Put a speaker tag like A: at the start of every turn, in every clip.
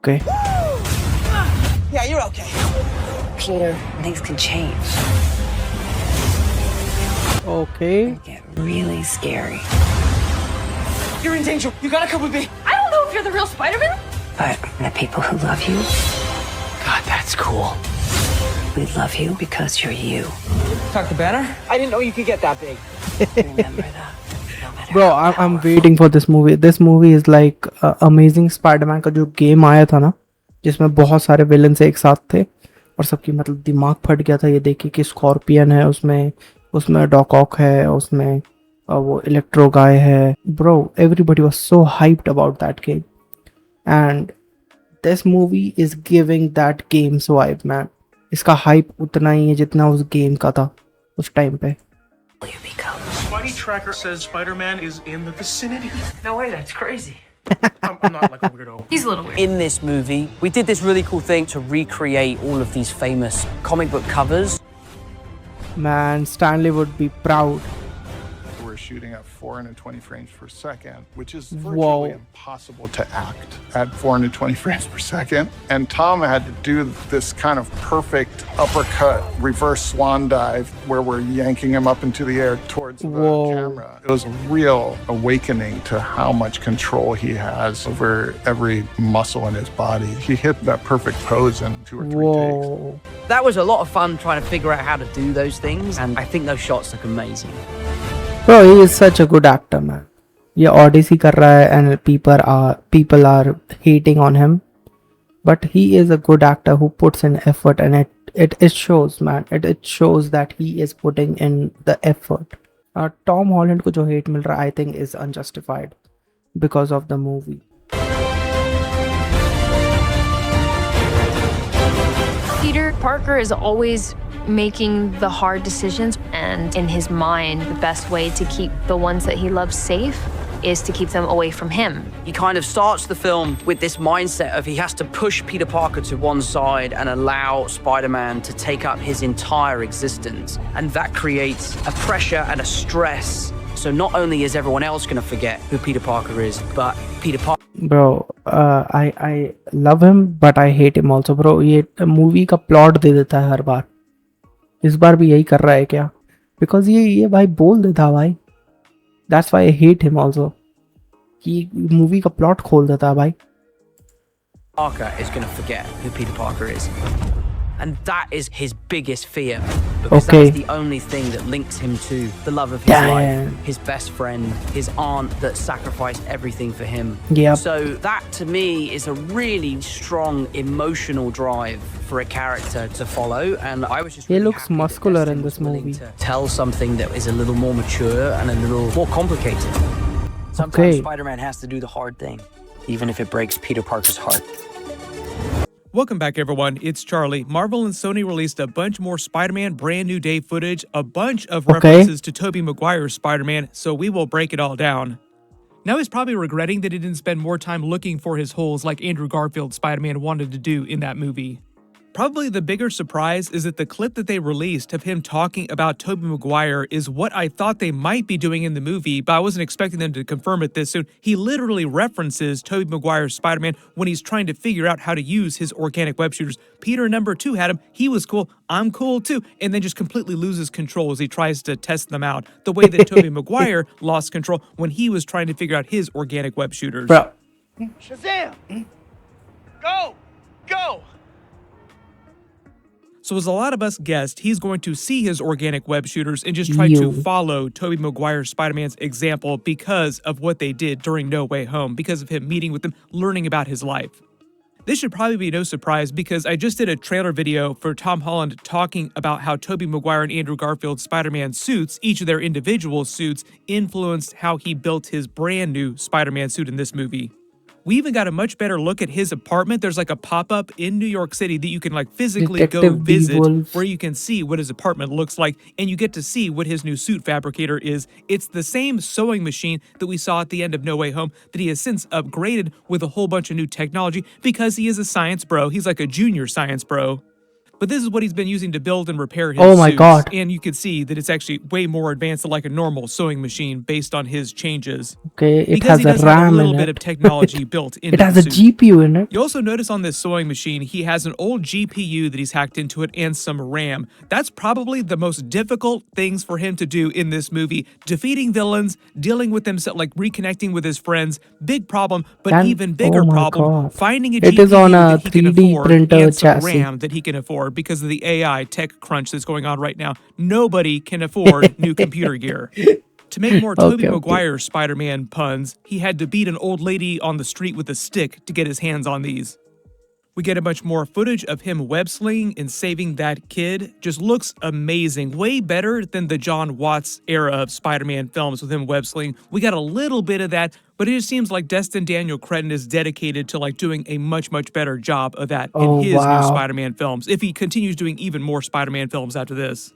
A: Okay.
B: Yeah, you're okay.
C: Peter, things can change.
A: Okay.
C: It can get really scary.
B: You're in danger. You gotta come with me.
D: I don't know if you're the real Spider-Man.
C: But the people who love you,
B: God, that's cool.
C: we love you because you're you.
B: Dr. Banner? I didn't know you could get that big.
C: Remember that. No matter
A: Bro,
C: how
A: I'm
C: powerful.
A: waiting for this movie. This movie is like Amazing Spider-Man का जो game आया था ना, जिसमें बहुत सारे villains एक साथ थे और सबकी मतलब दिमाग फट गया था ये देख के कि स्कॉर्पियन है उसमें, उसमें डॉक ऑक है, उसमें वो इलेक्ट्रो गाय है. Bro, everybody was so hyped about that game, and this movie is giving that game's vibe, man. इसका hype उतना ही है जितना उस गेम का था उस टाइम पे.
C: You become.
E: Spidey tracker says Spider-Man is in the vicinity.
B: No way, that's crazy.
E: I'm not like a weirdo.
D: He's a little weird.
B: In this movie, we did this really cool thing to recreate all of these famous comic book covers.
A: Man, Stanley would be proud.
F: We're shooting at 420 frames per second, which is
A: Whoa.
F: virtually impossible to act at 420 frames per second. And Tom had to do this kind of perfect uppercut, reverse swan dive, where we're yanking him up into the air towards the
A: Whoa.
F: camera. It was a real awakening to how much control he has over every muscle in his body. He hit that perfect pose in 2 or 3 takes.
A: Whoa.
B: That was a lot of fun trying to figure out how to do those things, and I think those shots look amazing.
A: Bro, he is such a good actor, man. ये Odyssey कर रहा है and people are hating on him, but he is a good actor who puts in effort, and it shows, man. It shows that he is putting in the effort. Tom Holland को जो hate मिल रहा है, I think is unjustified because of the movie.
D: Peter Parker is always making the hard decisions, and in his mind, the best way to keep the ones that he loves safe is to keep them away from him.
B: He kind of starts the film with this mindset of he has to push Peter Parker to one side and allow Spider-Man to take up his entire existence. And that creates a pressure and a stress. So not only is everyone else going to forget who Peter Parker is, but Peter Parker.
A: Bro, I love him, but I hate him also, bro. ये movie का plot दे देता है हर बार. इस बार भी यही कर रहा है क्या? Because ये भाई बोल देता है भाई. That's why I hate him also. कि movie का plot खोल देता है भाई.
B: Parker is going to forget who Peter Parker is. And that is his biggest fear, because
A: Okay.
B: that's the only thing that links him to the love of his
A: Damn.
B: life, his best friend, his aunt that sacrificed everything for him.
A: Yep.
B: So that to me is a really strong emotional drive for a character to follow, and I was just
A: He
B: really
A: looks
B: happy that
A: muscular
B: Destin
A: in
B: was
A: this
B: willing
A: movie.
B: to tell something that is a little more mature and a little more complicated.
G: Sometimes
A: Okay.
G: Spider-Man has to do the hard thing, even if it breaks Peter Parker's heart.
H: Welcome back, everyone. It's Charlie. Marvel and Sony released a bunch more Spider-Man Brand New Day footage, a bunch of references to Tobey Maguire's Spider-Man, so we will break it all down. Now he's probably regretting that he didn't spend more time looking for his holes like Andrew Garfield's Spider-Man wanted to do in that movie. Probably the bigger surprise is that the clip that they released of him talking about Tobey Maguire is what I thought they might be doing in the movie, but I wasn't expecting them to confirm it this soon. He literally references Tobey Maguire's Spider-Man when he's trying to figure out how to use his organic web shooters. Peter number 2 had him. He was cool. I'm cool too. And then just completely loses control as he tries to test them out. The way that Tobey Maguire lost control when he was trying to figure out his organic web shooters.
A: Bro.
E: Shazam! Go! Go!
H: So as a lot of us guessed, he's going to see his organic web shooters and just try to follow Tobey Maguire's Spider-Man's example because of what they did during No Way Home, because of him meeting with them, learning about his life. This should probably be no surprise because I just did a trailer video for Tom Holland talking about how Tobey Maguire and Andrew Garfield's Spider-Man suits, each of their individual suits, influenced how he built his brand new Spider-Man suit in this movie. We even got a much better look at his apartment. There's like a pop-up in New York City that you can like physically go
A: Detective
H: visit
A: D-Wolf.
H: where you can see what his apartment looks like and you get to see what his new suit fabricator is. It's the same sewing machine that we saw at the end of No Way Home that he has since upgraded with a whole bunch of new technology because he is a science bro. He's like a junior science bro. But this is what he's been using to build and repair his
A: Oh my
H: suits.
A: God.
H: And you can see that it's actually way more advanced than like a normal sewing machine based on his changes.
A: Okay, it
H: Because
A: has
H: he
A: a
H: does have a
A: RAM
H: little
A: in
H: bit
A: it.
H: of technology built into
A: It has
H: the
A: a
H: suit.
A: GPU in it.
H: You also notice on this sewing machine, he has an old GPU that he's hacked into it and some RAM. That's probably the most difficult things for him to do in this movie. Defeating villains, dealing with himself, like reconnecting with his friends, big problem, but even bigger
A: Oh my
H: problem,
A: God.
H: finding a
A: It is
H: GPU
A: on a
H: that he can
A: 3D
H: afford
A: printer
H: and some
A: chassis.
H: RAM that he can afford because of the AI tech crunch that's going on right now. Nobody can afford new computer gear. To make more Tobey
A: Okay.
H: Maguire Spider-Man puns, he had to beat an old lady on the street with a stick to get his hands on these. We get a bunch more footage of him web-slinging and saving that kid. Just looks amazing. Way better than the John Watts era of Spider-Man films with him web-slinging. We got a little bit of that, but it just seems like Destin Daniel Cretton is dedicated to like doing a much, much better job of that in
A: Oh,
H: his new
A: wow.
H: Spider-Man films, if he continues doing even more Spider-Man films after this.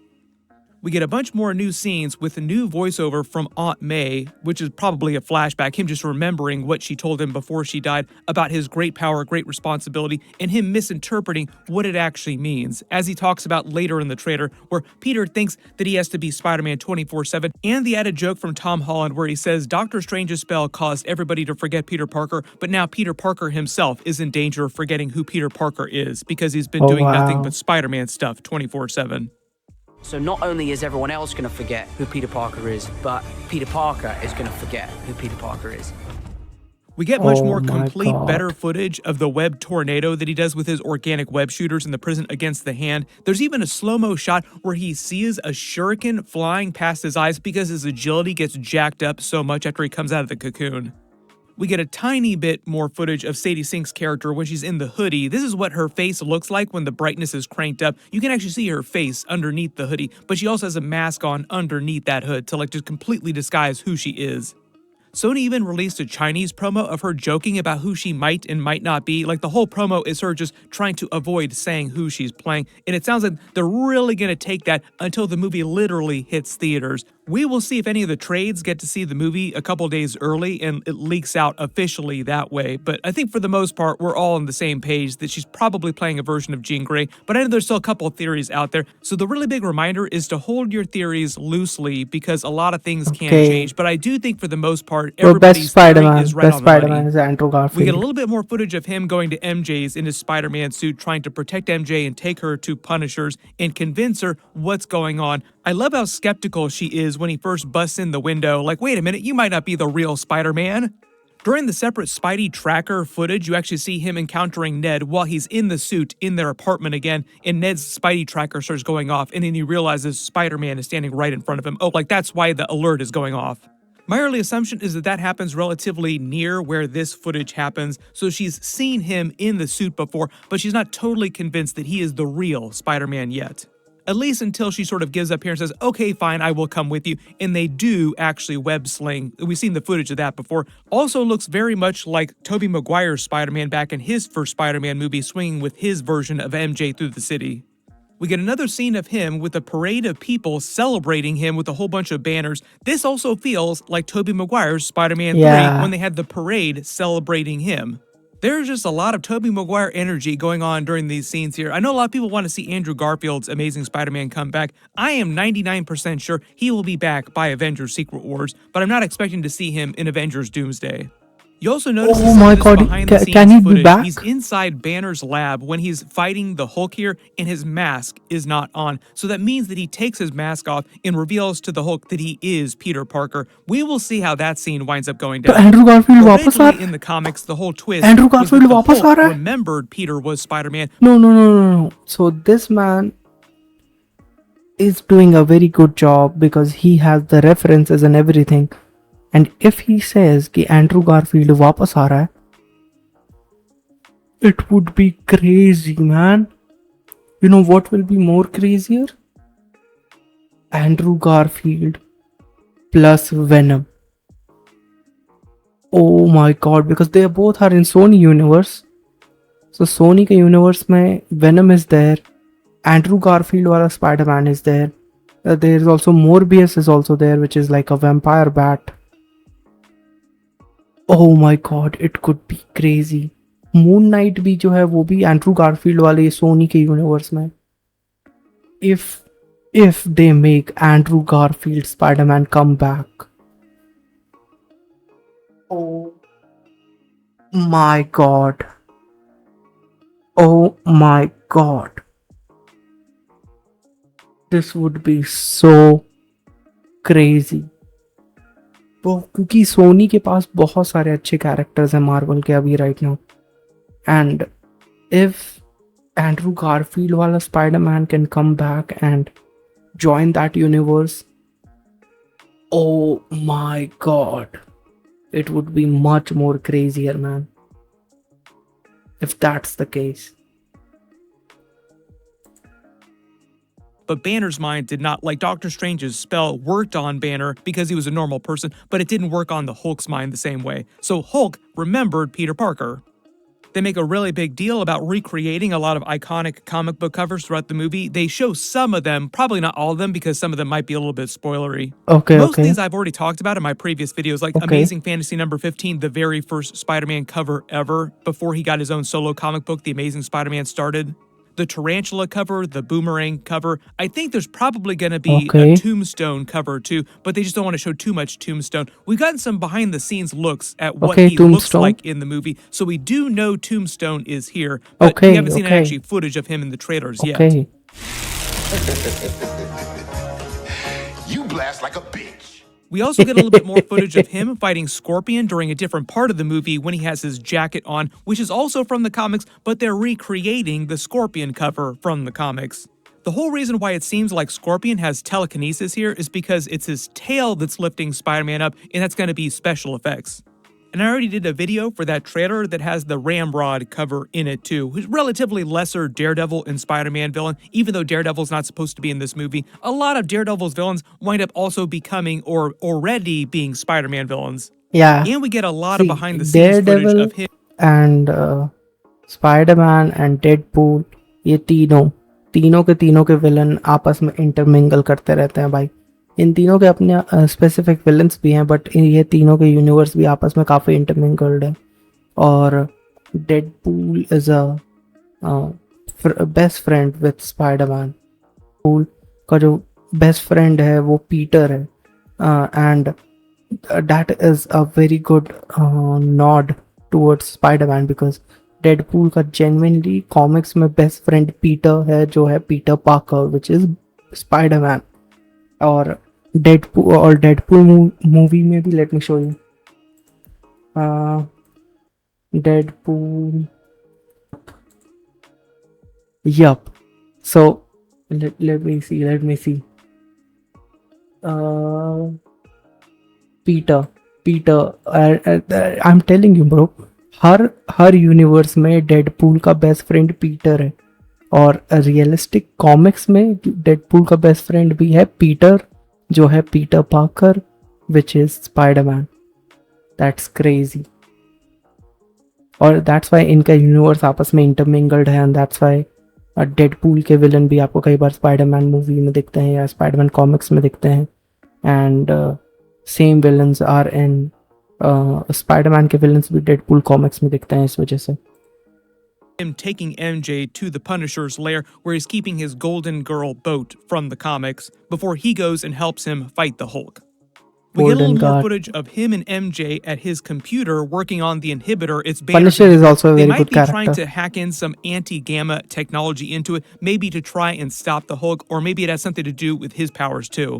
H: We get a bunch more new scenes with a new voiceover from Aunt May, which is probably a flashback, him just remembering what she told him before she died about his great power, great responsibility, and him misinterpreting what it actually means, as he talks about later in the trailer, where Peter thinks that he has to be Spider-Man 24/7, and the added joke from Tom Holland where he says Doctor Strange's spell caused everybody to forget Peter Parker, but now Peter Parker himself is in danger of forgetting who Peter Parker is because he's been
A: Oh,
H: doing nothing
A: wow.
H: but Spider-Man stuff 24/7.
B: So not only is everyone else going to forget who Peter Parker is, but Peter Parker is going to forget who Peter Parker is.
H: We get much
A: Oh
H: more
A: my
H: complete,
A: God.
H: better footage of the web tornado that he does with his organic web shooters in the prison against the hand. There's even a slow-mo shot where he sees a shuriken flying past his eyes because his agility gets jacked up so much after he comes out of the cocoon. We get a tiny bit more footage of Sadie Sink's character when she's in the hoodie. This is what her face looks like when the brightness is cranked up. You can actually see her face underneath the hoodie, but she also has a mask on underneath that hood to like just completely disguise who she is. Sony even released a Chinese promo of her joking about who she might and might not be. Like the whole promo is her just trying to avoid saying who she's playing. And it sounds like they're really going to take that until the movie literally hits theaters. We will see if any of the trades get to see the movie a couple days early and it leaks out officially that way. But I think for the most part, we're all on the same page that she's probably playing a version of Jean Grey. But I know there's still a couple of theories out there. So the really big reminder is to hold your theories loosely because a lot of things can
A: Okay.
H: change. But I do think for the most part,
A: So
H: everybody's
A: best Spider-Man,
H: theory is right
A: best
H: on the money.
A: Spider-Man is Andrew Garfield.
H: We get a little bit more footage of him going to MJ's in his Spider-Man suit, trying to protect MJ and take her to Punishers and convince her what's going on. I love how skeptical she is when he first busts in the window, like, wait a minute, you might not be the real Spider-Man. During the separate Spidey tracker footage, you actually see him encountering Ned while he's in the suit in their apartment again, and Ned's Spidey tracker starts going off, and then he realizes Spider-Man is standing right in front of him. Oh, like that's why the alert is going off. My early assumption is that that happens relatively near where this footage happens, so she's seen him in the suit before, but she's not totally convinced that he is the real Spider-Man yet. At least until she sort of gives up here and says, okay, fine, I will come with you, and they do actually web sling. We've seen the footage of that before. Also looks very much like Tobey Maguire's Spider-Man back in his first Spider-Man movie, swinging with his version of MJ through the city. We get another scene of him with a parade of people celebrating him with a whole bunch of banners. This also feels like Tobey Maguire's Spider-Man 3 when they had the parade celebrating him. There's just a lot of Tobey Maguire energy going on during these scenes here. I know a lot of people want to see Andrew Garfield's Amazing Spider-Man come back. I am 99% sure he will be back by Avengers Secret Wars, but I'm not expecting to see him in Avengers Doomsday. You also notice
A: Oh my God, can he be
H: footage.
A: back?
H: He's inside Banner's lab when he's fighting the Hulk here, and his mask is not on. So that means that he takes his mask off and reveals to the Hulk that he is Peter Parker. We will see how that scene winds up going
A: तो
H: down.
A: Andrew Garfield वापस आ
H: Originally in the comics, the whole twist
A: Andrew
H: was that
A: Garfield
H: the
A: वापस आ
H: Hulk
A: रहा है?
H: remembered Peter was Spider-Man.
A: No. So this man is doing a very good job because he has the references and everything. And if he says कि Andrew Garfield वापस आ रहा है, it would be crazy, man. You know what will be more crazier? Andrew Garfield plus Venom. Oh my God, because they both are in Sony universe. So Sony के universe में Venom is there, Andrew Garfield वाला Spider-Man is there. There is also Morbius is also there, which is like a vampire bat. Oh my God, it could be crazy. Moon Knight भी जो है वो भी Andrew Garfield वाले Sony के universe में. if they make Andrew Garfield Spider-Man come back, oh my god, oh my god, this would be so crazy. वो क्योंकि सोनी के पास बहुत सारे अच्छे कैरेक्टर्स हैं मार्वल के अभी right now, and if Andrew Garfield वाला Spiderman can come back and join that universe, oh my god, it would be much more crazier, man, if that's the case.
H: But Banner's mind did not, like Doctor Strange's spell worked on Banner because he was a normal person, but it didn't work on the Hulk's mind the same way. So Hulk remembered Peter Parker. They make a really big deal about recreating a lot of iconic comic book covers throughout the movie. They show some of them, probably not all of them, because some of them might be a little bit spoilery. Most of these I've already talked about in my previous videos, like Amazing Fantasy number 15, the very first Spider-Man cover ever, before he got his own solo comic book, The Amazing Spider-Man started. The Tarantula cover, the Boomerang cover. I think there's probably going to be a Tombstone cover too, but they just don't want to show too much Tombstone. We've gotten some behind the scenes looks at what he looks like in the movie, so we do know Tombstone is here, but we haven't seen actually footage of him in the trailers yet.
I: You blast like a bitch.
H: We also get a little bit more footage of him fighting Scorpion during a different part of the movie when he has his jacket on, which is also from the comics, but they're recreating the Scorpion cover from the comics. The whole reason why it seems like Scorpion has telekinesis here is because it's his tail that's lifting Spider-Man up, and that's going to be special effects. And I already did a video for that trailer that has the Ramrod cover in it too, who's relatively lesser Daredevil and Spider-Man villain, even though Daredevil's not supposed to be in this movie. A lot of Daredevil's villains wind up also becoming or already being Spider-Man villains.
A: Yeah.
H: And we get a lot of behind the scenes footage of him.
A: And Spider-Man and Deadpool, ये तीनों के villain आपस में intermingle करते रहते हैं भाई. इन तीनों के अपने स्पेसिफिक विलन्स भी हैं, बट ये तीनों के यूनिवर्स भी आपस में काफ़ी इंटरमिंगल्ड है. और Deadpool is a best friend with Spiderman. Pool का जो बेस्ट फ्रेंड है वो पीटर है, and that is a very good nod towards Spiderman, because Deadpool का जेन्युइनली कॉमिक्स में बेस्ट फ्रेंड पीटर है, जो है Peter Parker, which is Spiderman. और डेडपूल मूवी में भी, let me show you, Deadpool, yup, so let me see Peter, I'm telling you bro, her universe में Deadpool का बेस्ट फ्रेंड पीटर है, और रियलिस्टिक कॉमिक्स में डेडपूल का best friend भी है पीटर, जो है Peter Parker, which is Spiderman. That's crazy. और दैट्स वाई इनका यूनिवर्स आपस में इंटरमिंगल्ड है, एंड दैट्स वाई डेडपूल के विलन भी आपको कई बार स्पाइडरमैन मूवी में दिखते हैं या स्पाइडरमैन कॉमिक्स में दिखते हैं, and same villains are in Spiderman के विलन्स भी डेडपूल कॉमिक्स में दिखते हैं इस वजह से.
H: Him taking MJ to the Punisher's lair where he's keeping his Golden Girl boat from the comics before he goes and helps him fight the Hulk. We get a little more footage of him and MJ at his computer working on the inhibitor. It's
A: Punisher is also a very good character.
H: They might be trying to hack in some anti-gamma technology into it, maybe to try and stop the Hulk, or maybe it has something to do with his powers too.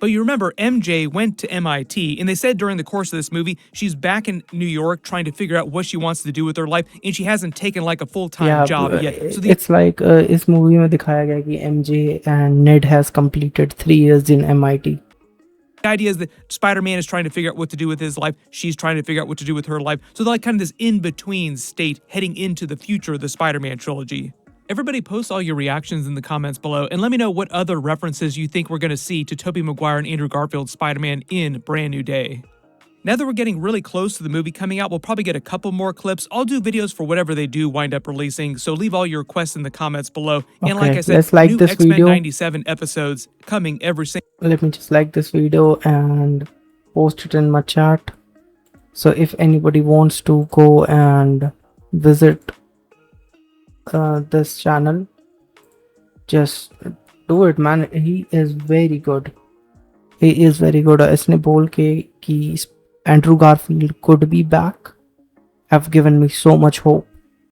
H: But you remember, MJ went to MIT, and they said during the course of this movie, she's back in New York trying to figure out what she wants to do with her life, and she hasn't taken like a full-time job yet. So
A: it's like इस movie में दिखाया गया कि MJ and Ned has completed 3 years in MIT.
H: The idea is that Spider-Man is trying to figure out what to do with his life. She's trying to figure out what to do with her life. So they're like kind of this in-between state heading into the future of the Spider-Man trilogy. Everybody post all your reactions in the comments below and let me know what other references you think we're going to see to Tobey Maguire and Andrew Garfield's Spider-Man in Brand New Day. Now that we're getting really close to the movie coming out, we'll probably get a couple more clips. I'll do videos for whatever they do wind up releasing, so leave all your requests in the comments below.
A: Okay,
H: and like I said, new XMen 97 episodes coming every single...
A: Let me just like this video and post it in my chat. So if anybody wants to go and visit this channel, just do it, man. He is very good. He is very good. इसने बोल के कि Andrew Garfield could be back have given me so much hope.